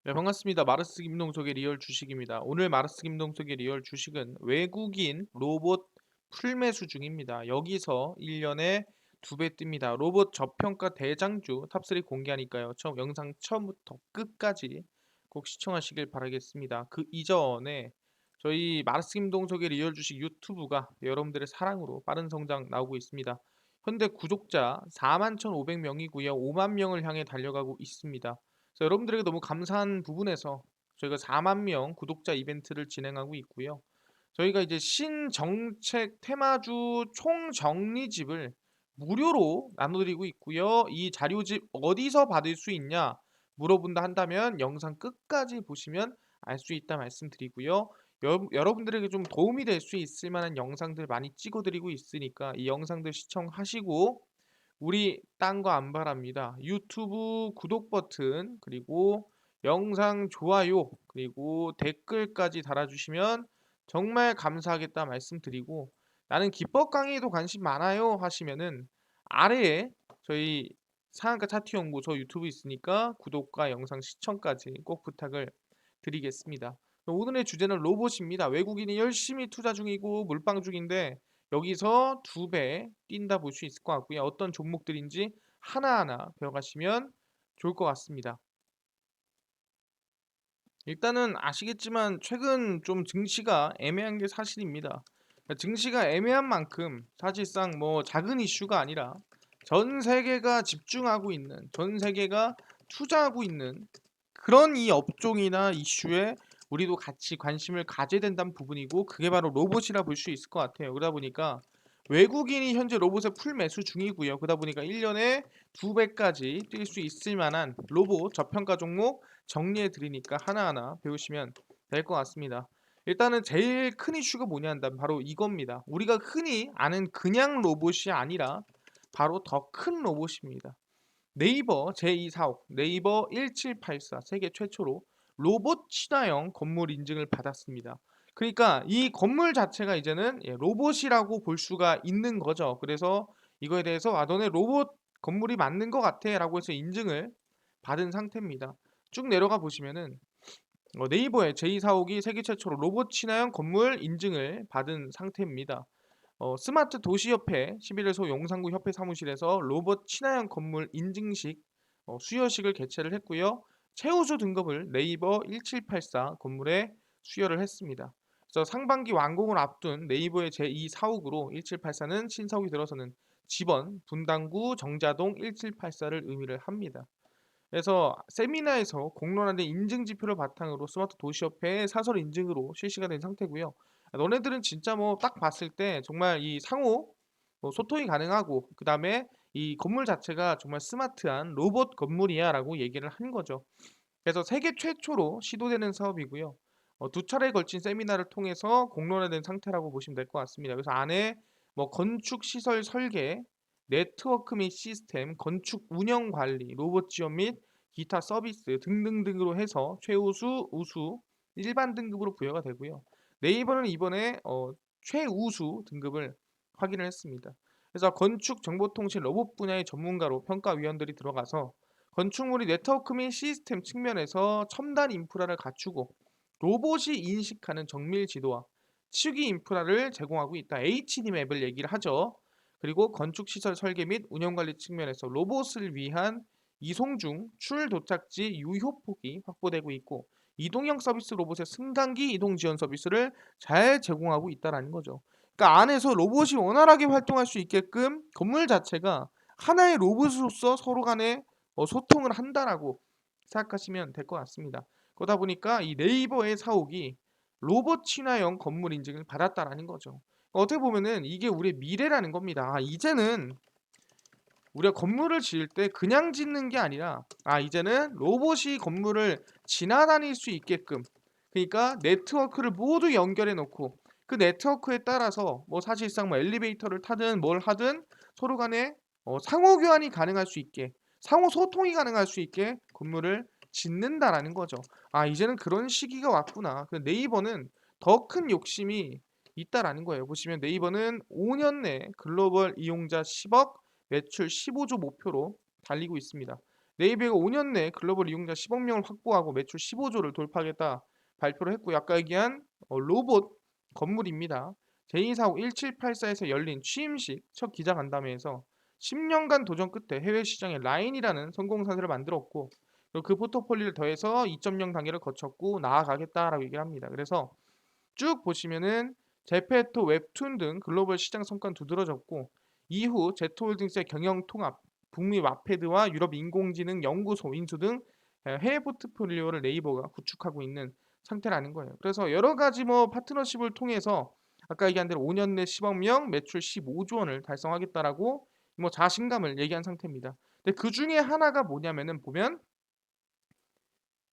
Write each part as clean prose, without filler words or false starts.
네, 반갑습니다. 마르스 김동석의 리얼 주식입니다. 오늘 마르스 김동석의 리얼 주식은 외국인 로봇 풀매수 중입니다. 여기서 1년에 2배 뜹니다. 로봇 저평가 대장주 탑3 공개하니까요. 영상 처음부터 끝까지 꼭 시청하시길 바라겠습니다. 그 이전에 저희 마르스 김동석의 리얼 주식 유튜브가 여러분들의 사랑으로 빠른 성장 나오고 있습니다. 현재 구독자 41,500명이고요. 5만 명을 향해 달려가고 있습니다. 여러분들에게 너무 감사한 부분에서 저희가 4만 명 구독자 이벤트를 진행하고 있고요. 저희가 이제 신정책 테마주 총정리집을 무료로 나눠드리고 있고요. 이 자료집 어디서 받을 수 있냐 물어본다 한다면 영상 끝까지 보시면 알 수 있다 말씀드리고요. 여러분들에게 좀 도움이 될 수 있을 만한 영상들 많이 찍어드리고 있으니까 이 영상들 시청하시고 우리 딴 거 안 바랍니다. 유튜브 구독 버튼 그리고 영상 좋아요 그리고 댓글까지 달아주시면 정말 감사하겠다 말씀드리고 나는 기법 강의에도 관심 많아요 하시면은 아래에 저희 상한가 차트 연구소 유튜브 있으니까 구독과 영상 시청까지 꼭 부탁을 드리겠습니다. 오늘의 주제는 로봇입니다. 외국인이 열심히 투자 중이고 몰빵 중인데 여기서 2배 뛴다 볼 수 있을 것 같고요. 어떤 종목들인지 하나하나 배워가시면 좋을 것 같습니다. 일단은 아시겠지만 최근 좀 증시가 애매한 게 사실입니다. 증시가 애매한 만큼 사실상 뭐 작은 이슈가 아니라 전 세계가 집중하고 있는, 전 세계가 투자하고 있는 그런 이 업종이나 이슈에 우리도 같이 관심을 가져야 된다는 부분이고 그게 바로 로봇이라 볼 수 있을 것 같아요. 그러다 보니까 외국인이 현재 로봇에 풀 매수 중이고요. 그러다 보니까 1년에 2배까지 뛸 수 있을 만한 로봇 저평가 종목 정리해 드리니까 하나하나 배우시면 될 것 같습니다. 일단은 제일 큰 이슈가 뭐냐 한다면 바로 이겁니다. 우리가 흔히 아는 그냥 로봇이 아니라 바로 더 큰 로봇입니다. 네이버 제2사옥, 네이버 1784 세계 최초로 로봇 친화형 건물 인증을 받았습니다. 그러니까 이 건물 자체가 이제는 로봇이라고 볼 수가 있는 거죠. 그래서 이거에 대해서 너네 로봇 건물이 맞는 것 같아 라고 해서 인증을 받은 상태입니다. 쭉 내려가 보시면은 네이버의 제2사옥이 세계 최초로 로봇 친화형 건물 인증을 받은 상태입니다. 스마트 도시협회 11일소 용산구 협회 사무실에서 로봇 친화형 건물 인증식 수여식을 개최를 했고요. 최우수 등급을 네이버 1784 건물에 수여를 했습니다. 그래서 상반기 완공을 앞둔 네이버의 제2사옥으로 1784는 신사옥이 들어서는 지번 분당구 정자동 1784를 의미를 합니다. 그래서 세미나에서 공론화된 인증 지표를 바탕으로 스마트 도시협회의 사설 인증으로 실시가 된 상태고요. 너네들은 진짜 뭐 딱 봤을 때 정말 이 상호 소통이 가능하고 그 다음에 이 건물 자체가 정말 스마트한 로봇 건물이야라고 얘기를 한 거죠. 그래서 세계 최초로 시도되는 사업이고요. 2차례에 걸친 세미나를 통해서 공론화된 상태라고 보시면 될 것 같습니다. 그래서 안에 뭐 건축 시설 설계, 네트워크 및 시스템, 건축 운영 관리, 로봇 지원 및 기타 서비스 등등등으로 해서 최우수, 우수, 일반 등급으로 부여가 되고요. 네이버는 이번에 최우수 등급을 확인을 했습니다. 그래서 건축 정보통신 로봇 분야의 전문가로 평가위원들이 들어가서 건축물이 네트워크 및 시스템 측면에서 첨단 인프라를 갖추고 로봇이 인식하는 정밀 지도와 치기 인프라를 제공하고 있다. HD 맵을 얘기를 하죠. 그리고 건축 시설 설계 및 운영 관리 측면에서 로봇을 위한 이송 중 출 도착지 유효폭이 확보되고 있고 이동형 서비스 로봇의 승강기 이동 지원 서비스를 잘 제공하고 있다라는 거죠. 그러니까 안에서 로봇이 원활하게 활동할 수 있게끔 건물 자체가 하나의 로봇으로서 서로 간에 소통을 한다라고 생각하시면 될 것 같습니다. 그러다 보니까 이 네이버의 사옥이 로봇 친화형 건물 인증을 받았다라는 거죠. 어떻게 보면은 이게 우리의 미래라는 겁니다. 이제는 우리가 건물을 지을 때 그냥 짓는 게 아니라 이제는 로봇이 건물을 지나다닐 수 있게끔 그러니까 네트워크를 모두 연결해 놓고 그 네트워크에 따라서 뭐 사실상 뭐 엘리베이터를 타든 뭘 하든 서로 간에 상호 교환이 가능할 수 있게 상호 소통이 가능할 수 있게 건물을 짓는다라는 거죠. 이제는 그런 시기가 왔구나. 그 네이버는 더 큰 욕심이 있다라는 거예요. 보시면 네이버는 5년 내 글로벌 이용자 10억 매출 15조 목표로 달리고 있습니다. 네이버가 5년 내 글로벌 이용자 10억 명을 확보하고 매출 15조를 돌파하겠다 발표를 했고 아까 얘기한 로봇 건물입니다. 제245 1784에서 열린 취임식 첫 기자간담회에서 10년간 도전 끝에 해외 시장에 라인이라는 성공 사례를 만들었고 그리고 그 포트폴리오를 더해서 2.0 단계를 거쳤고 나아가겠다라고 얘기를 합니다. 그래서 쭉 보시면은 제페토, 웹툰 등 글로벌 시장 성과는 두드러졌고 이후 제트홀딩스의 경영 통합, 북미 와패드와 유럽 인공지능 연구소 인수 등 해외 포트폴리오를 네이버가 구축하고 있는 상태라는 거예요. 그래서 여러 가지 뭐 파트너십을 통해서 아까 얘기한 대로 5년 내 10억 명, 매출 15조 원을 달성하겠다라고 뭐 자신감을 얘기한 상태입니다. 근데 그 중에 하나가 뭐냐면은 보면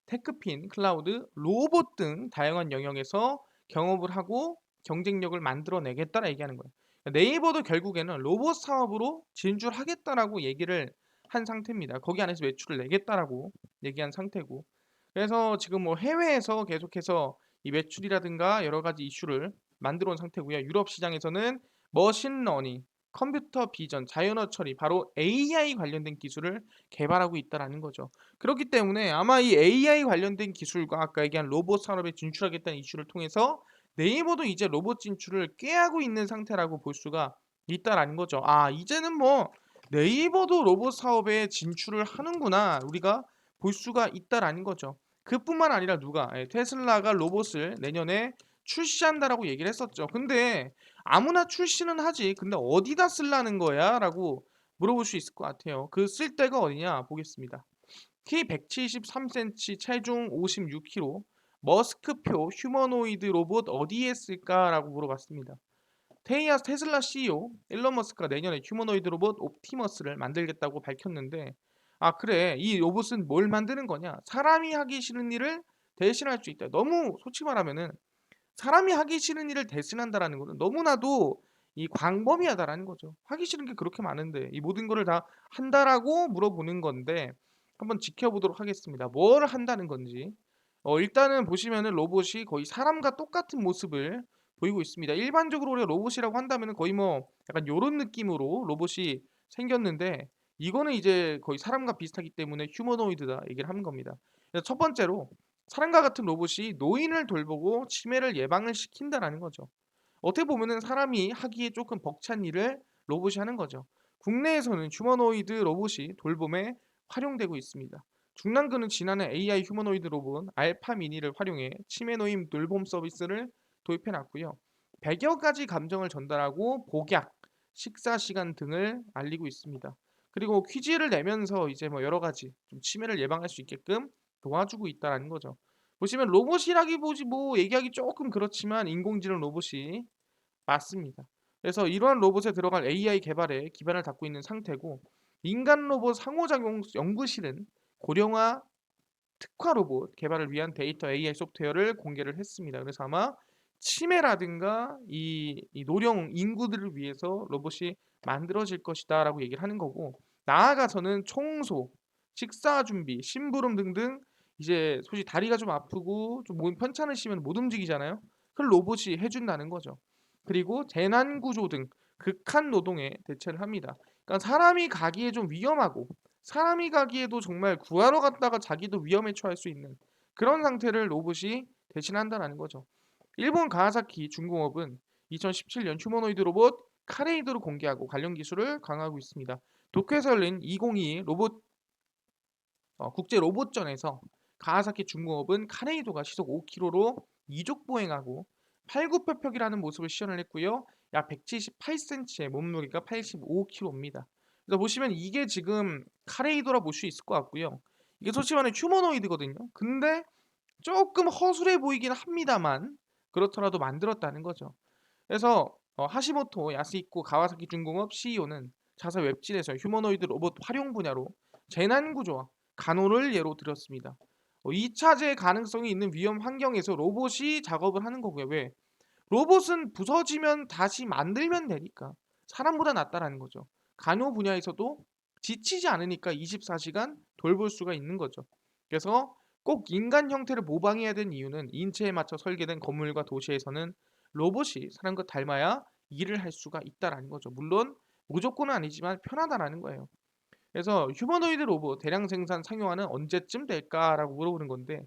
테크핀, 클라우드, 로봇 등 다양한 영역에서 경업을 하고 경쟁력을 만들어내겠다라 얘기하는 거예요. 네이버도 결국에는 로봇 사업으로 진출하겠다라고 얘기를 한 상태입니다. 거기 안에서 매출을 내겠다라고 얘기한 상태고. 그래서 지금 뭐 해외에서 계속해서 이 매출이라든가 여러 가지 이슈를 만들어 온 상태고요. 유럽 시장에서는 머신러닝, 컴퓨터 비전, 자연어 처리, 바로 AI 관련된 기술을 개발하고 있다라는 거죠. 그렇기 때문에 아마 이 AI 관련된 기술과 아까 얘기한 로봇 산업에 진출하겠다는 이슈를 통해서 네이버도 이제 로봇 진출을 꾀하고 있는 상태라고 볼 수가 있다라는 거죠. 아, 이제는 뭐 네이버도 로봇 사업에 진출을 하는구나. 우리가 볼 수가 있다라는 거죠. 그뿐만 아니라 누가 테슬라가 로봇을 내년에 출시한다라고 얘기를 했었죠. 근데 아무나 출시는 하지. 근데 어디다 쓰려는 거야? 라고 물어볼 수 있을 것 같아요. 그 쓸 데가 어디냐 보겠습니다. 키 173cm, 체중 56kg, 머스크표 휴머노이드 로봇 어디에 쓸까라고 물어봤습니다. 테슬라 CEO 일론 머스크가 내년에 휴머노이드 로봇 옵티머스를 만들겠다고 밝혔는데 아 그래 이 로봇은 뭘 만드는 거냐? 사람이 하기 싫은 일을 대신할 수 있다. 너무 솔직히 말하면은 사람이 하기 싫은 일을 대신한다라는 거는 너무나도 이 광범위하다라는 거죠. 하기 싫은 게 그렇게 많은데 이 모든 거를 다 한다라고 물어보는 건데 한번 지켜보도록 하겠습니다. 뭘 한다는 건지. 일단은 보시면은 로봇이 거의 사람과 똑같은 모습을 보이고 있습니다. 일반적으로 우리가 로봇이라고 한다면은 거의 뭐 약간 요런 느낌으로 로봇이 생겼는데 이거는 이제 거의 사람과 비슷하기 때문에 휴머노이드다 얘기를 하는 겁니다. 그래서 첫 번째로 사람과 같은 로봇이 노인을 돌보고 치매를 예방을 시킨다라는 거죠. 어떻게 보면은 사람이 하기에 조금 벅찬 일을 로봇이 하는 거죠. 국내에서는 휴머노이드 로봇이 돌봄에 활용되고 있습니다. 중랑구는 지난해 AI 휴머노이드 로봇 알파 미니를 활용해 치매 노인 돌봄 서비스를 도입해 놨고요. 100여 가지 감정을 전달하고 복약, 식사 시간 등을 알리고 있습니다. 그리고 퀴즈를 내면서 이제 뭐 여러 가지 좀 치매를 예방할 수 있게끔 도와주고 있다라는 거죠. 보시면 로봇이라기 보지 뭐 얘기하기 조금 그렇지만 인공지능 로봇이 맞습니다. 그래서 이러한 로봇에 들어갈 AI 개발에 기반을 닦고 있는 상태고 인간 로봇 상호작용 연구실은 고령화 특화 로봇 개발을 위한 데이터 AI 소프트웨어를 공개를 했습니다. 그래서 아마 치매라든가 이 노령 인구들을 위해서 로봇이 만들어질 것이다라고 얘기를 하는 거고 나아가서는 청소, 식사 준비, 심부름 등등 이제 솔직히 다리가 좀 아프고 좀 몸이 편찮으시면 못 움직이잖아요. 그걸 로봇이 해준다는 거죠. 그리고 재난 구조 등 극한 노동에 대체를 합니다. 그러니까 사람이 가기에 좀 위험하고 사람이 가기에도 정말 구하러 갔다가 자기도 위험에 처할 수 있는 그런 상태를 로봇이 대신한다는 거죠. 일본 가와사키 중공업은 2017년 휴머노이드 로봇 카레이도를 공개하고 관련 기술을 강화하고 있습니다. 도쿄에서 열린 2022 로봇 국제 로봇전에서 가와사키 중공업은 카레이도가 시속 5km로 이족 보행하고 팔굽혀펴기라는 모습을 시연을 했고요. 약 178cm의 몸무게가 85kg입니다. 그래서 보시면 이게 지금 카레이도라 볼 수 있을 것 같고요. 이게 솔직히 말해 휴머노이드거든요. 근데 조금 허술해 보이긴 합니다만 그렇더라도 만들었다는 거죠. 그래서 하시모토 야스히코 가와사키 중공업 CEO는 자사 웹진에서 휴머노이드 로봇 활용 분야로 재난 구조와 간호를 예로 들었습니다. 2차재 가능성이 있는 위험 환경에서 로봇이 작업을 하는 거고요. 왜? 로봇은 부서지면 다시 만들면 되니까 사람보다 낫다라는 거죠. 간호 분야에서도 지치지 않으니까 24시간 돌볼 수가 있는 거죠. 그래서 꼭 인간 형태를 모방해야 되는 이유는 인체에 맞춰 설계된 건물과 도시에서는 로봇이 사람과 닮아야 일을 할 수가 있다라는 거죠. 물론 무조건은 아니지만 편하다라는 거예요. 그래서 휴머노이드 로봇 대량 생산 상용화는 언제쯤 될까라고 물어보는 건데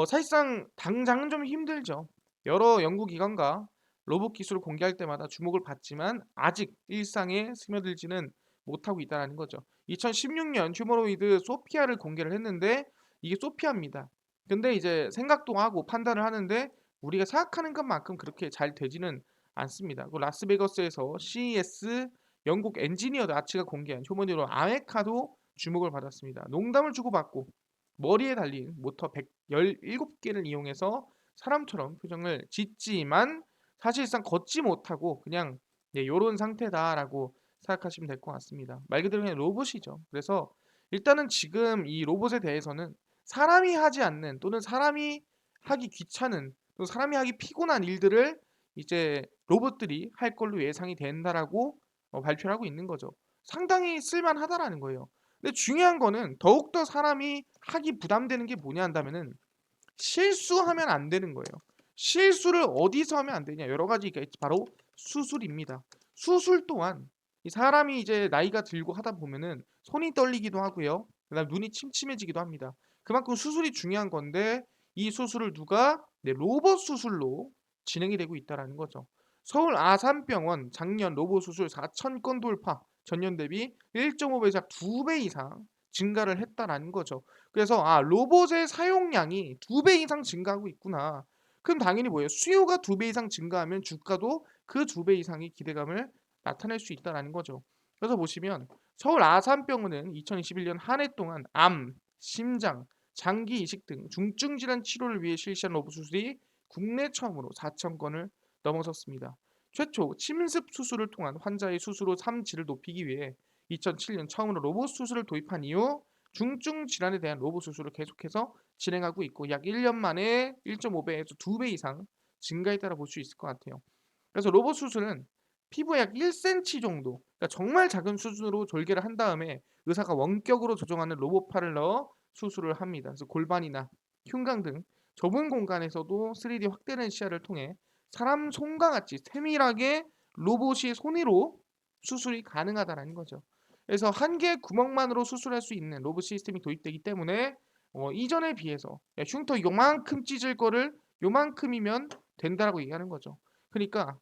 사실상 당장은 좀 힘들죠. 여러 연구기관과 로봇 기술을 공개할 때마다 주목을 받지만 아직 일상에 스며들지는 못하고 있다는 거죠. 2016년 휴머노이드 소피아를 공개를 했는데 이게 소피아입니다. 근데 이제 생각도 하고 판단을 하는데 우리가 생각하는 것만큼 그렇게 잘 되지는 않습니다. 그 라스베거스에서 CES 영국 엔지니어드 아치가 공개한 휴머노이드 아메카도 주목을 받았습니다. 농담을 주고받고 머리에 달린 모터 117개를 이용해서 사람처럼 표정을 짓지만 사실상 걷지 못하고 그냥 요런 상태다라고 생각하시면 될 것 같습니다. 말 그대로 그냥 로봇이죠. 그래서 일단은 지금 이 로봇에 대해서는 사람이 하지 않는 또는 사람이 하기 귀찮은 또는 사람이 하기 피곤한 일들을 이제 로봇들이 할 걸로 예상이 된다라고 발표를 하고 있는 거죠. 상당히 쓸만하다라는 거예요. 근데 중요한 거는 더욱더 사람이 하기 부담되는 게 뭐냐 한다면은 실수하면 안 되는 거예요. 실수를 어디서 하면 안 되냐? 여러 가지가 있지. 바로 수술입니다. 수술 또한 이 사람이 이제 나이가 들고 하다 보면은 손이 떨리기도 하고요. 그다음 눈이 침침해지기도 합니다. 그만큼 수술이 중요한 건데 이 수술을 누가 로봇 수술로 진행이 되고 있다라는 거죠. 서울 아산병원 작년 로봇 수술 4,000건 돌파, 전년 대비 1.5배작 2배 이상 증가를 했다라는 거죠. 그래서 로봇의 사용량이 2배 이상 증가하고 있구나. 그럼 당연히 뭐예요? 수요가 2배 이상 증가하면 주가도 그 2배 이상의 기대감을 나타낼 수 있다라는 거죠. 그래서 보시면 서울 아산병원은 2021년 한 해 동안 암, 심장, 장기 이식 등 중증 질환 치료를 위해 실시한 로봇 수술이 국내 처음으로 4,000건을 넘어섰습니다. 최초 침습 수술을 통한 환자의 수술 후 삶질을 높이기 위해 2007년 처음으로 로봇 수술을 도입한 이후 중증 질환에 대한 로봇 수술을 계속해서 진행하고 있고 약 1년 만에 1.5배에서 2배 이상 증가했다고 볼 수 있을 것 같아요. 그래서 로봇 수술은 피부에 약 1cm 정도, 그러니까 정말 작은 수준으로 절개를 한 다음에 의사가 원격으로 조정하는 로봇팔을 넣어 수술을 합니다. 그래서 골반이나 흉곽 등 좁은 공간에서도 3D 확대된 시야를 통해 사람 손과 같이 세밀하게 로봇이 손으로 수술이 가능하다는 거죠. 그래서 한 개의 구멍만으로 수술할 수 있는 로봇 시스템이 도입되기 때문에 이전에 비해서 흉터 요만큼 찢을 거를 요만큼이면 된다라고 얘기하는 거죠. 그러니까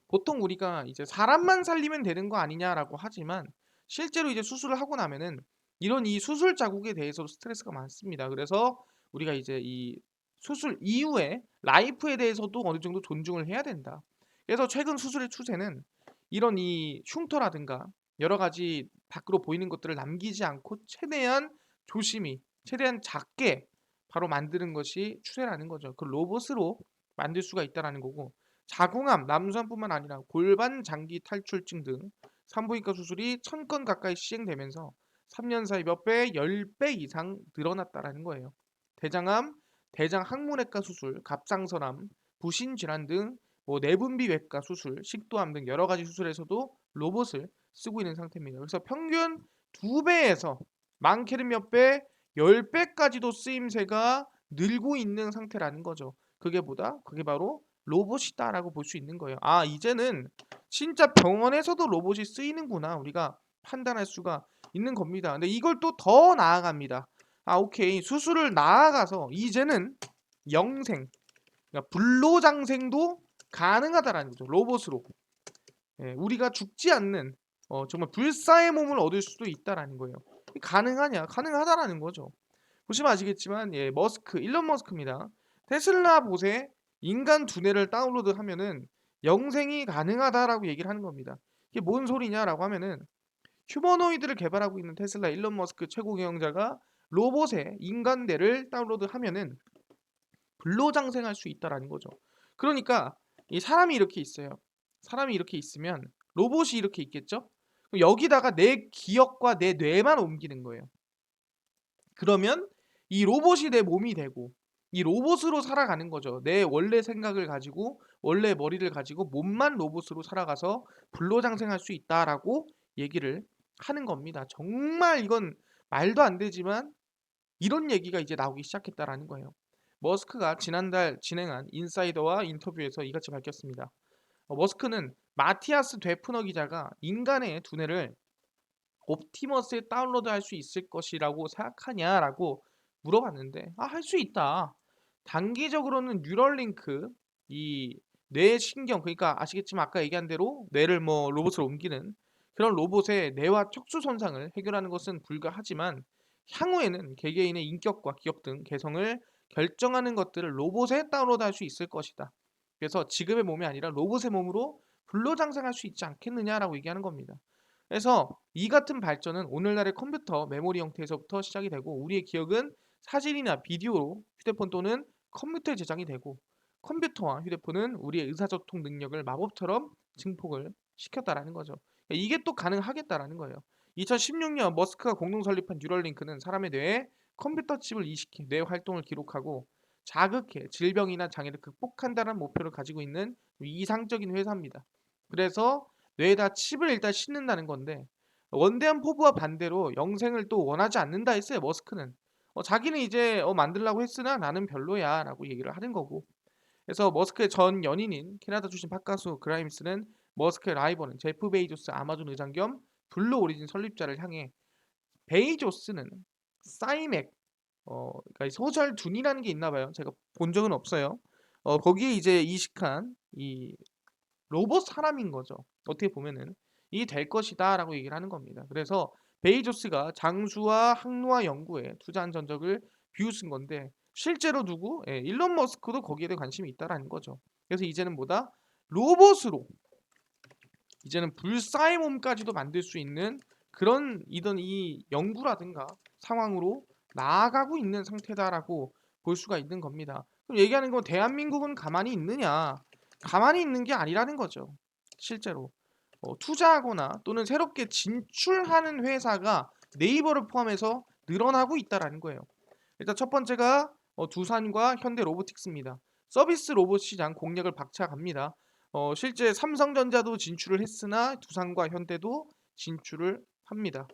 보통 우리가 이제 사람만 살리면 되는 거 아니냐라고 하지만 실제로 이제 수술을 하고 나면은 이런 이 수술 자국에 대해서도 스트레스가 많습니다. 그래서 우리가 이제 이 수술 이후에 라이프에 대해서도 어느 정도 존중을 해야 된다. 그래서 최근 수술의 추세는 이런 이 흉터라든가 여러 가지 밖으로 보이는 것들을 남기지 않고 최대한 조심히 최대한 작게 바로 만드는 것이 추세라는 거죠. 그 로봇으로 만들 수가 있다라는 거고 자궁암, 남수암뿐만 아니라 골반 장기 탈출증 등 산부인과 수술이 1,000건 가까이 시행되면서 3년 사이 몇 배, 10배 이상 늘어났다라는 거예요. 대장암, 대장 항문외과 수술, 갑상선암, 부신 질환 등 내분비외과 수술, 식도암 등 여러 가지 수술에서도 로봇을 쓰고 있는 상태입니다. 그래서 평균 2배에서 많게는 몇 배, 10배까지도 쓰임새가 늘고 있는 상태라는 거죠. 그게 뭐다? 그게 바로 로봇이다라고 볼 수 있는 거예요. 이제는 진짜 병원에서도 로봇이 쓰이는구나. 우리가 판단할 수가 있는 겁니다. 근데 이걸 또 더 나아갑니다. 오케이. 수술을 나아가서 이제는 영생, 그러니까 불로장생도 가능하다라는 거죠. 로봇으로. 우리가 죽지 않는 정말 불사의 몸을 얻을 수도 있다라는 거예요. 가능하냐? 가능하다라는 거죠. 보시면 아시겠지만 일론 머스크입니다. 테슬라 봇에 인간 두뇌를 다운로드하면은 영생이 가능하다라고 얘기를 하는 겁니다. 이게 뭔 소리냐라고 하면은 휴머노이드를 개발하고 있는 테슬라 일론 머스크 최고 경영자가 로봇에 인간 뇌를 다운로드하면은 불로장생할 수 있다라는 거죠. 그러니까 이 사람이 이렇게 있어요. 사람이 이렇게 있으면 로봇이 이렇게 있겠죠? 그럼 여기다가 내 기억과 내 뇌만 옮기는 거예요. 그러면 이 로봇이 내 몸이 되고 이 로봇으로 살아가는 거죠. 내 원래 생각을 가지고 원래 머리를 가지고 몸만 로봇으로 살아가서 불로장생할 수 있다라고 얘기를 하는 겁니다. 정말 이건 말도 안 되지만 이런 얘기가 이제 나오기 시작했다라는 거예요. 머스크가 지난달 진행한 인사이더와 인터뷰에서 이같이 밝혔습니다. 머스크는 마티아스 되프너 기자가 인간의 두뇌를 옵티머스에 다운로드할 수 있을 것이라고 생각하냐라고 물어봤는데 할 수 있다. 단기적으로는 뉴럴링크 이 뇌신경 그러니까 아시겠지만 아까 얘기한 대로 뇌를 뭐 로봇으로 옮기는 그런 로봇의 뇌와 척수 손상을 해결하는 것은 불가하지만 향후에는 개개인의 인격과 기억 등 개성을 결정하는 것들을 로봇에 다운로드할 수 있을 것이다. 그래서 지금의 몸이 아니라 로봇의 몸으로 불로장생할 수 있지 않겠느냐라고 얘기하는 겁니다. 그래서 이 같은 발전은 오늘날의 컴퓨터 메모리 형태에서부터 시작이 되고 우리의 기억은 사진이나 비디오로 휴대폰 또는 컴퓨터에 저장이 되고 컴퓨터와 휴대폰은 우리의 의사소통 능력을 마법처럼 증폭을 시켰다라는 거죠. 이게 또 가능하겠다라는 거예요. 2016년 머스크가 공동 설립한 뉴럴링크는 사람의 뇌에 컴퓨터 칩을 이식해 뇌 활동을 기록하고 자극해 질병이나 장애를 극복한다는 목표를 가지고 있는 이상적인 회사입니다. 그래서 뇌에다 칩을 일단 싣는다는 건데 원대한 포부와 반대로 영생을 또 원하지 않는다 했어요. 머스크는 자기는 이제 만들라고 했으나 나는 별로야라고 얘기를 하는 거고. 그래서 머스크의 전 연인인 캐나다 출신 팝가수 그라임스는 머스크의 라이벌은 제프 베이조스 아마존 의장 겸 블루 오리진 설립자를 향해 베이조스는 사이맥 그러니까 소셜 둔이라는 게 있나 봐요. 제가 본 적은 없어요. 거기에 이제 이식한 이 로봇 사람인 거죠. 어떻게 보면은 이 될 것이다라고 얘기를 하는 겁니다. 그래서 베이조스가 장수와 항로화 연구에 투자한 전적을 비웃은 건데 실제로 누구? 일론 머스크도 거기에 대해 관심이 있다라는 거죠. 그래서 이제는 뭐다? 로봇으로 이제는 불사의 몸까지도 만들 수 있는 그런 이 연구라든가 상황으로 나아가고 있는 상태다라고 볼 수가 있는 겁니다. 그럼 얘기하는 건 대한민국은 가만히 있느냐? 가만히 있는 게 아니라는 거죠. 실제로 투자하거나 또는 새롭게 진출하는 회사가 네이버를 포함해서 늘어나고 있다라는 거예요. 일단 첫 번째가 두산과 현대 로보틱스입니다. 서비스 로봇 시장 공략을 박차갑니다. 실제 삼성전자도 진출을 했으나 두산과 현대도 진출을 합니다.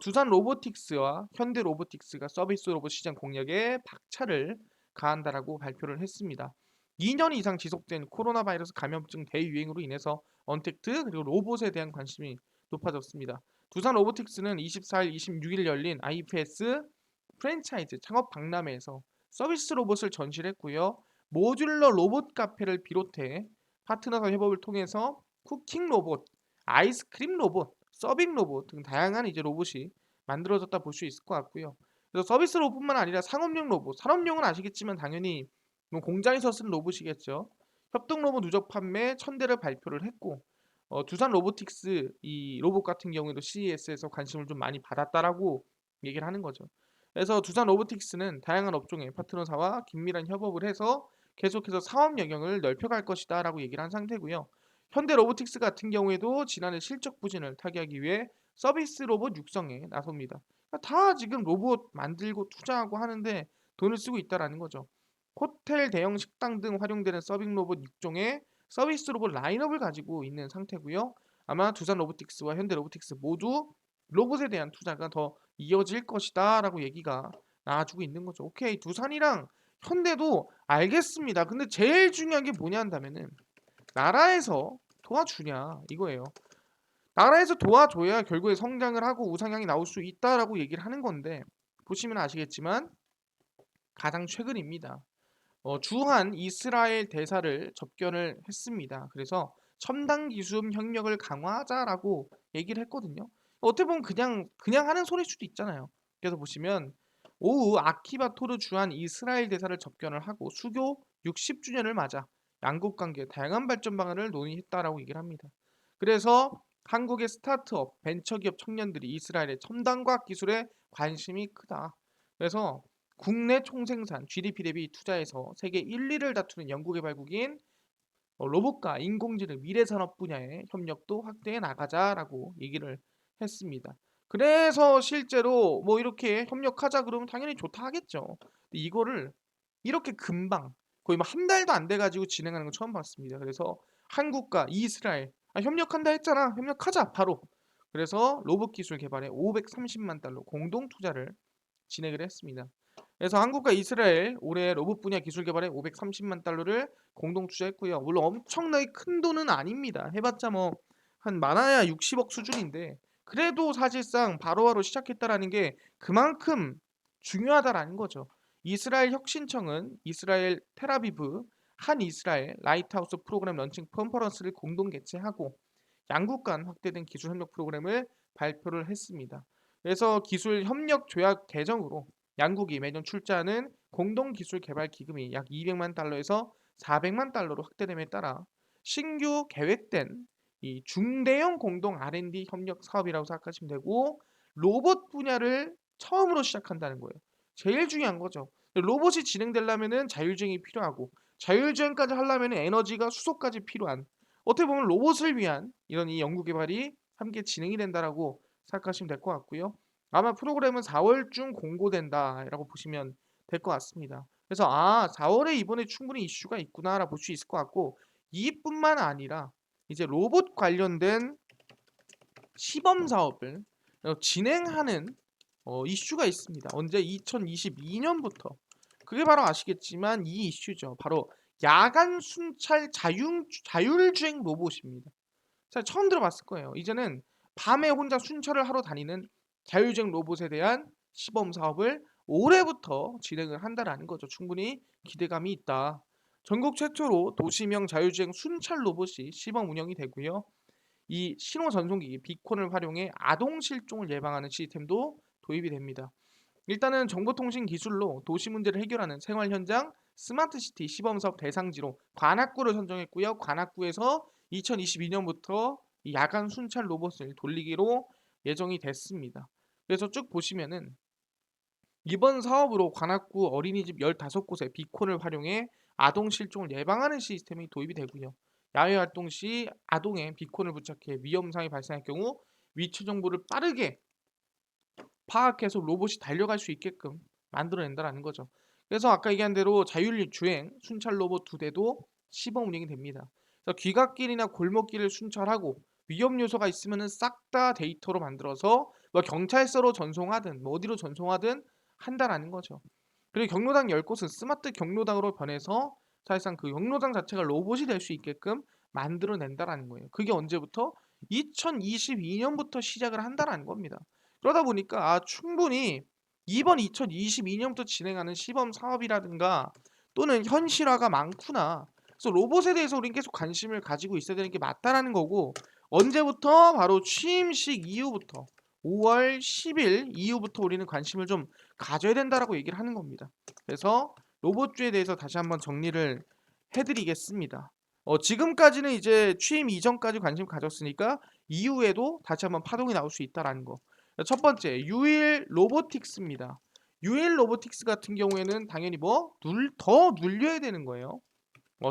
두산 로보틱스와 현대 로보틱스가 서비스 로봇 시장 공략에 박차를 가한다라고 발표를 했습니다. 2년 이상 지속된 코로나 바이러스 감염증 대유행으로 인해서 언택트 그리고 로봇에 대한 관심이 높아졌습니다. 두산 로보틱스는 24일, 26일 열린 IFS 프랜차이즈 창업 박람회에서 서비스 로봇을 전시를 했고요. 모듈러 로봇 카페를 비롯해 파트너사 협업을 통해서 쿠킹 로봇, 아이스크림 로봇, 서빙 로봇 등 다양한 이제 로봇이 만들어졌다 볼 수 있을 것 같고요. 그래서 서비스 로봇뿐만 아니라 상업용 로봇, 산업용은 아시겠지만 당연히 공장에서 쓰는 로봇이겠죠. 협동 로봇 누적 판매 1000대를 발표를 했고 두산 로보틱스 이 로봇 같은 경우에도 CES에서 관심을 좀 많이 받았다라고 얘기를 하는 거죠. 그래서 두산 로보틱스는 다양한 업종의 파트너사와 긴밀한 협업을 해서 계속해서 사업 영역을 넓혀갈 것이다라고 얘기를 한 상태고요. 현대 로보틱스 같은 경우에도 지난해 실적 부진을 타개하기 위해 서비스 로봇 육성에 나섭니다. 그러니까 다 지금 로봇 만들고 투자하고 하는데 돈을 쓰고 있다라는 거죠. 호텔, 대형 식당 등 활용되는 서빙 로봇 6종의 서비스 로봇 라인업을 가지고 있는 상태고요. 아마 두산 로보틱스와 현대 로보틱스 모두 로봇에 대한 투자가 더 이어질 것이다라고 얘기가 나와주고 있는 거죠. 오케이, 두산이랑 현대도 알겠습니다. 근데 제일 중요한 게 뭐냐 한다면은 나라에서 도와주냐 이거예요. 나라에서 도와줘야 결국에 성장을 하고 우상향이 나올 수 있다라고 얘기를 하는 건데 보시면 아시겠지만 가장 최근입니다. 주한 이스라엘 대사를 접견을 했습니다. 그래서 첨단 기술 협력을 강화하자라고 얘기를 했거든요. 어떻게 보면 그냥 하는 소리일 수도 있잖아요. 그래서 보시면 오후 아키바 토르 주한 이스라엘 대사를 접견을 하고 수교 60주년을 맞아 양국 관계 다양한 발전 방안을 논의했다라고 얘기를 합니다. 그래서 한국의 스타트업, 벤처기업 청년들이 이스라엘의 첨단 과학 기술에 관심이 크다. 그래서 국내 총생산 GDP 대비 투자에서 세계 1, 2를 다투는 연구개발국인 로봇과 인공지능 미래산업 분야의 협력도 확대해 나가자라고 얘기를 했습니다. 그래서 실제로 뭐 이렇게 협력하자 그러면 당연히 좋다 하겠죠. 근데 이거를 이렇게 금방 거의 뭐 한 달도 안 돼가지고 진행하는 건 처음 봤습니다. 그래서 한국과 이스라엘 협력한다 했잖아. 협력하자 바로. 그래서 로봇 기술 개발에 530만 달러 공동 투자를 진행을 했습니다. 그래서 한국과 이스라엘 올해 로봇 분야 기술 개발에 530만 달러를 공동 투자했고요. 물론 엄청나게 큰 돈은 아닙니다. 해봤자 뭐 한 많아야 60억 수준인데 그래도 사실상 바로바로 시작했다라는 게 그만큼 중요하다라는 거죠. 이스라엘 혁신청은 이스라엘 텔아비브 한 이스라엘 라이트하우스 프로그램 런칭 컨퍼런스를 공동 개최하고 양국 간 확대된 기술 협력 프로그램을 발표를 했습니다. 그래서 기술 협력 조약 개정으로 양국이 매년 출자하는 공동 기술 개발 기금이 약 200만 달러에서 400만 달러로 확대됨에 따라 신규 계획된 이 중대형 공동 R&D 협력 사업이라고 생각하시면 되고 로봇 분야를 처음으로 시작한다는 거예요. 제일 중요한 거죠. 로봇이 진행되려면은 자율주행이 필요하고 자율주행까지 하려면 에너지가 수소까지 필요한 어떻게 보면 로봇을 위한 이런 이 연구 개발이 함께 진행이 된다라고 생각하시면 될 것 같고요. 아마 프로그램은 4월중 공고된다라고 보시면 될 것 같습니다. 그래서 4월에 이번에 충분히 이슈가 있구나라 볼 수 있을 것 같고 이뿐만 아니라 이제 로봇 관련된 시범 사업을 진행하는 이슈가 있습니다. 언제 2022년부터 그게 바로 아시겠지만 이 이슈죠. 바로 야간 순찰 자율주행 로봇입니다. 자, 처음 들어봤을 거예요. 이제는 밤에 혼자 순찰을 하러 다니는 자율주행 로봇에 대한 시범 사업을 올해부터 진행을 한다라는 거죠. 충분히 기대감이 있다. 전국 최초로 도시명 자율주행 순찰 로봇이 시범 운영이 되고요. 이 신호 전송기기 비콘을 활용해 아동 실종을 예방하는 시스템도 도입이 됩니다. 일단은 정보통신 기술로 도시 문제를 해결하는 생활 현장 스마트시티 시범사업 대상지로 관악구를 선정했고요. 관악구에서 2022년부터 이 야간 순찰 로봇을 돌리기로 예정이 됐습니다. 그래서 쭉 보시면은 이번 사업으로 관악구 어린이집 15곳에 비콘을 활용해 아동 실종을 예방하는 시스템이 도입이 되고요. 야외 활동 시 아동의 비콘을 부착해 위험상이 발생할 경우 위치 정보를 빠르게 파악해서 로봇이 달려갈 수 있게끔 만들어낸다라는 거죠. 그래서 아까 얘기한 대로 자율주행 순찰 로봇 2대도 시범 운행이 됩니다. 그래서 귀갓길이나 골목길을 순찰하고 위험 요소가 있으면은 싹 다 데이터로 만들어서 뭐 경찰서로 전송하든 뭐 어디로 전송하든 한다라는 거죠. 그리고 경로당 10곳은 스마트 경로당으로 변해서 사실상 그 경로당 자체가 로봇이 될 수 있게끔 만들어낸다라는 거예요. 그게 언제부터? 2022년부터 시작을 한다라는 겁니다. 그러다 보니까 충분히 이번 2022년부터 진행하는 시범 사업이라든가 또는 현실화가 많구나. 그래서 로봇에 대해서 우리는 계속 관심을 가지고 있어야 되는 게 맞다라는 거고 언제부터? 바로 취임식 이후부터 5월 10일 이후부터 우리는 관심을 좀 가져야 된다라고 얘기를 하는 겁니다. 그래서 로봇주에 대해서 다시 한번 정리를 해드리겠습니다. 지금까지는 이제 취임 이전까지 관심 가졌으니까 이후에도 다시 한번 파동이 나올 수 있다라는 거. 첫 번째 유일 로보틱스입니다. 유일 로보틱스 같은 경우에는 당연히 더 눌려야 되는 거예요.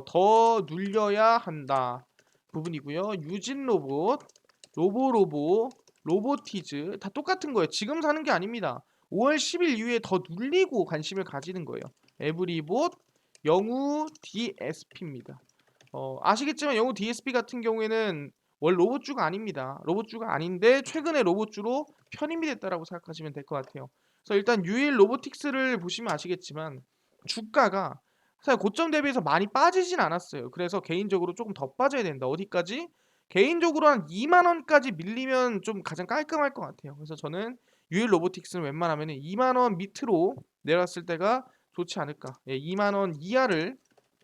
더 눌려야 한다 부분이고요. 유진 로봇, 로보로보, 로보티즈 다 똑같은 거예요. 지금 사는 게 아닙니다. 5월 10일 이후에 더 눌리고 관심을 가지는 거예요. 에브리봇, 영우 DSP입니다. 아시겠지만 영우 DSP 같은 경우에는 원래 로봇주가 아닙니다. 로봇주가 아닌데 최근에 로봇주로 편입이 됐다라고 생각하시면 될 것 같아요. 그래서 일단 유일 로보틱스를 보시면 아시겠지만 주가가 사실 고점 대비해서 많이 빠지진 않았어요. 그래서 개인적으로 조금 더 빠져야 된다. 어디까지? 개인적으로 한 2만 원까지 밀리면 좀 가장 깔끔할 것 같아요. 그래서 저는 유일 로보틱스는 웬만하면 2만 원 밑으로 내려왔을 때가 좋지 않을까. 2만 원 이하를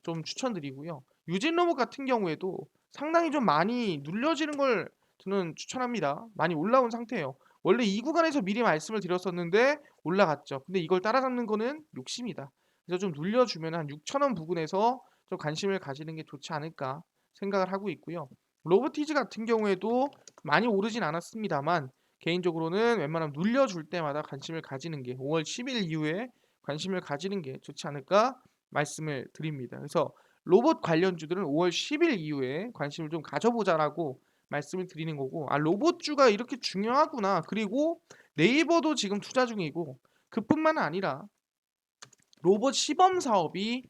좀 추천드리고요. 유진 로봇 같은 경우에도 상당히 좀 많이 눌려지는 걸 저는 추천합니다. 많이 올라온 상태예요. 원래 이 구간에서 미리 말씀을 드렸었는데 올라갔죠. 근데 이걸 따라잡는 거는 욕심이다. 그래서 좀 눌려주면 한 6천 원 부근에서 좀 관심을 가지는 게 좋지 않을까 생각을 하고 있고요. 로보티즈 같은 경우에도 많이 오르진 않았습니다만 개인적으로는 웬만하면 눌려줄 때마다 관심을 가지는 게 5월 10일 이후에 관심을 가지는 게 좋지 않을까 말씀을 드립니다. 그래서 로봇 관련주들은 5월 10일 이후에 관심을 좀 가져보자라고 말씀을 드리는 거고 로봇주가 이렇게 중요하구나. 그리고 네이버도 지금 투자 중이고 그뿐만 아니라 로봇 시범 사업이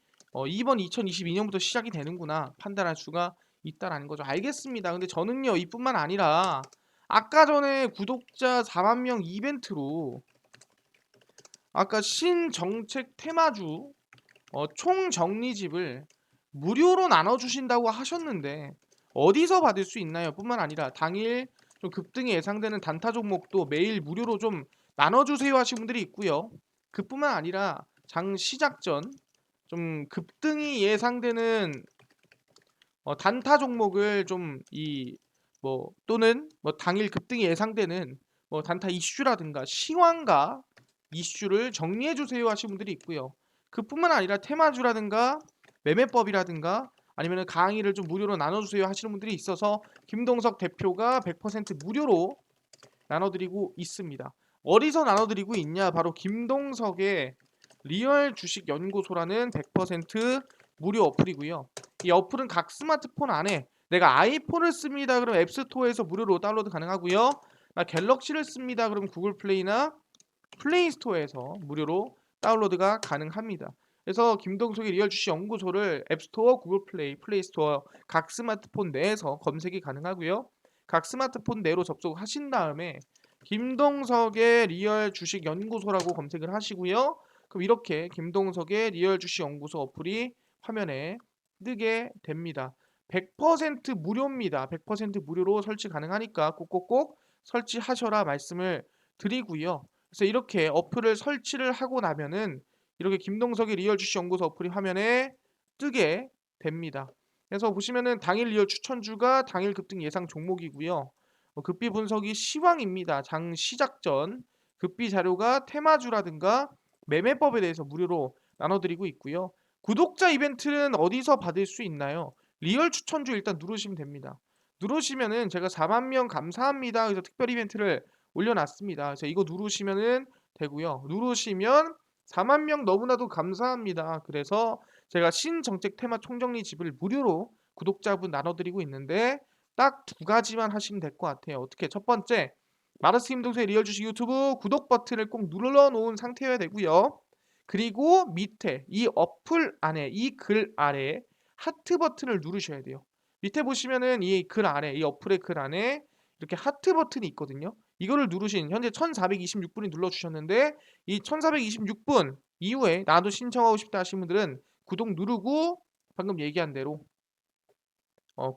이번 2022년부터 시작이 되는구나 판단할 수가 있다라는 거죠. 알겠습니다. 근데 저는요 이뿐만 아니라 아까 전에 구독자 4만 명 이벤트로 아까 신정책 테마주 총정리집을 무료로 나눠주신다고 하셨는데 어디서 받을 수 있나요? 뿐만 아니라 당일 좀 급등이 예상되는 단타 종목도 매일 무료로 좀 나눠주세요 하신 분들이 있고요. 그뿐만 아니라 장 시작 전 좀 급등이 예상되는 단타 종목을 좀 또는 당일 급등이 예상되는 단타 이슈라든가 시황가 이슈를 정리해 주세요 하시는 분들이 있고요. 그뿐만 아니라 테마주라든가 매매법이라든가 아니면 강의를 좀 무료로 나눠주세요 하시는 분들이 있어서 김동석 대표가 100% 무료로 나눠드리고 있습니다. 어디서 나눠드리고 있냐? 바로 김동석의 리얼 주식 연구소라는 100% 무료 어플이고요. 이 어플은 각 스마트폰 안에 내가 아이폰을 씁니다. 그럼 앱스토어에서 무료로 다운로드 가능하고요. 나 갤럭시를 씁니다. 그럼 구글 플레이나 플레이 스토어에서 무료로 다운로드가 가능합니다. 그래서 김동석의 리얼 주식 연구소를 앱스토어, 구글 플레이, 플레이 스토어 각 스마트폰 내에서 검색이 가능하고요. 각 스마트폰 내로 접속하신 다음에 김동석의 리얼 주식 연구소라고 검색을 하시고요. 그럼 이렇게 김동석의 리얼 주식 연구소 어플이 화면에 뜨게 됩니다. 100% 무료입니다. 100% 무료로 설치 가능하니까 꼭꼭꼭 설치하셔라 말씀을 드리고요. 그래서 이렇게 어플을 설치를 하고 나면은 이렇게 김동석의 리얼 주식 연구소 어플이 화면에 뜨게 됩니다. 그래서 보시면은 당일 리얼 추천주가 당일 급등 예상 종목이고요. 급비 분석이 시황입니다. 장 시작 전 급비 자료가 테마주라든가 매매법에 대해서 무료로 나눠드리고 있고요. 구독자 이벤트는 어디서 받을 수 있나요? 리얼 추천주 일단 누르시면 됩니다. 누르시면은 제가 4만 명 감사합니다. 그래서 특별 이벤트를 올려놨습니다. 그래서 이거 누르시면은 되고요. 누르시면 4만 명 너무나도 감사합니다. 그래서 제가 신정책 테마 총정리집을 무료로 구독자분 나눠드리고 있는데 딱 두 가지만 하시면 될 것 같아요. 어떻게? 첫 번째, 마르스 김동수의 리얼 주식 유튜브 구독 버튼을 꼭 눌러놓은 상태여야 되고요. 그리고 밑에 이 어플 안에 이 글 아래 하트 버튼을 누르셔야 돼요. 밑에 보시면은 이 글 아래 이 어플의 글 안에 이렇게 하트 버튼이 있거든요. 이거를 누르신 현재 1426분이 눌러주셨는데 이 1426분 이후에 나도 신청하고 싶다 하신 분들은 구독 누르고 방금 얘기한 대로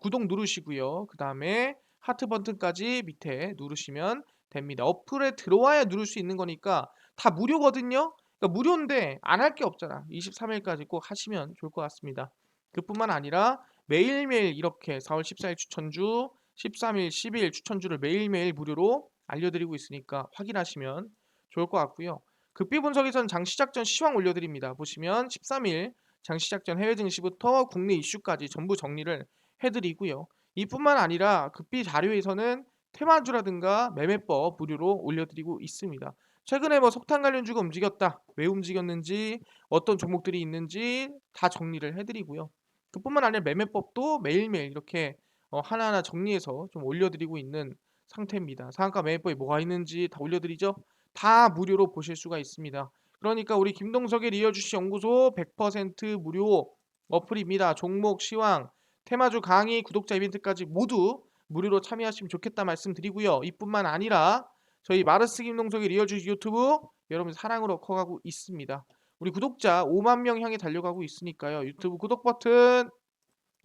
구독 누르시고요. 그 다음에 하트 버튼까지 밑에 누르시면 됩니다. 어플에 들어와야 누를 수 있는 거니까 다 무료거든요. 그러니까 무료인데 안 할 게 없잖아. 23일까지 꼭 하시면 좋을 것 같습니다. 그뿐만 아니라 매일매일 이렇게 4월 14일 추천주, 13일, 12일 추천주를 매일매일 무료로 알려드리고 있으니까 확인하시면 좋을 것 같고요. 급비 분석에서는 장 시작 전 시황 올려드립니다. 보시면 13일 장 시작 전 해외 증시부터 국내 이슈까지 전부 정리를 해드리고요. 이뿐만 아니라 급비 자료에서는 테마주라든가 매매법 무료로 올려드리고 있습니다. 최근에 석탄 관련주가 움직였다, 왜 움직였는지, 어떤 종목들이 있는지 다 정리를 해드리고요. 그뿐만 아니라 매매법도 매일매일 이렇게 하나하나 정리해서 좀 올려드리고 있는 상태입니다. 상한가 매매법이 뭐가 있는지 다 올려드리죠. 다 무료로 보실 수가 있습니다. 그러니까 우리 김동석의 리얼 주식 연구소 100% 무료 어플입니다. 종목 시황 테마주 강의 구독자 이벤트까지 모두 무료로 참여하시면 좋겠다 말씀드리고요. 이뿐만 아니라 저희 마르스 김동석의 리얼 주식 유튜브 여러분 사랑으로 커가고 있습니다. 우리 구독자 5만 명 향해 달려가고 있으니까요. 유튜브 구독 버튼,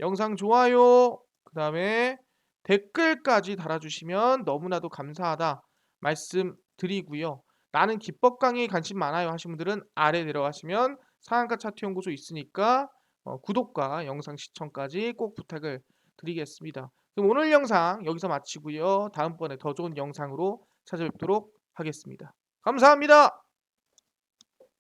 영상 좋아요, 그 다음에 댓글까지 달아주시면 너무나도 감사하다 말씀드리고요. 나는 기법 강의에 관심 많아요 하신 분들은 아래 내려가시면 상한가 차트 연구소 있으니까 구독과 영상 시청까지 꼭 부탁을 드리겠습니다. 그럼 오늘 영상 여기서 마치고요. 다음번에 더 좋은 영상으로 찾아뵙도록 하겠습니다. 감사합니다.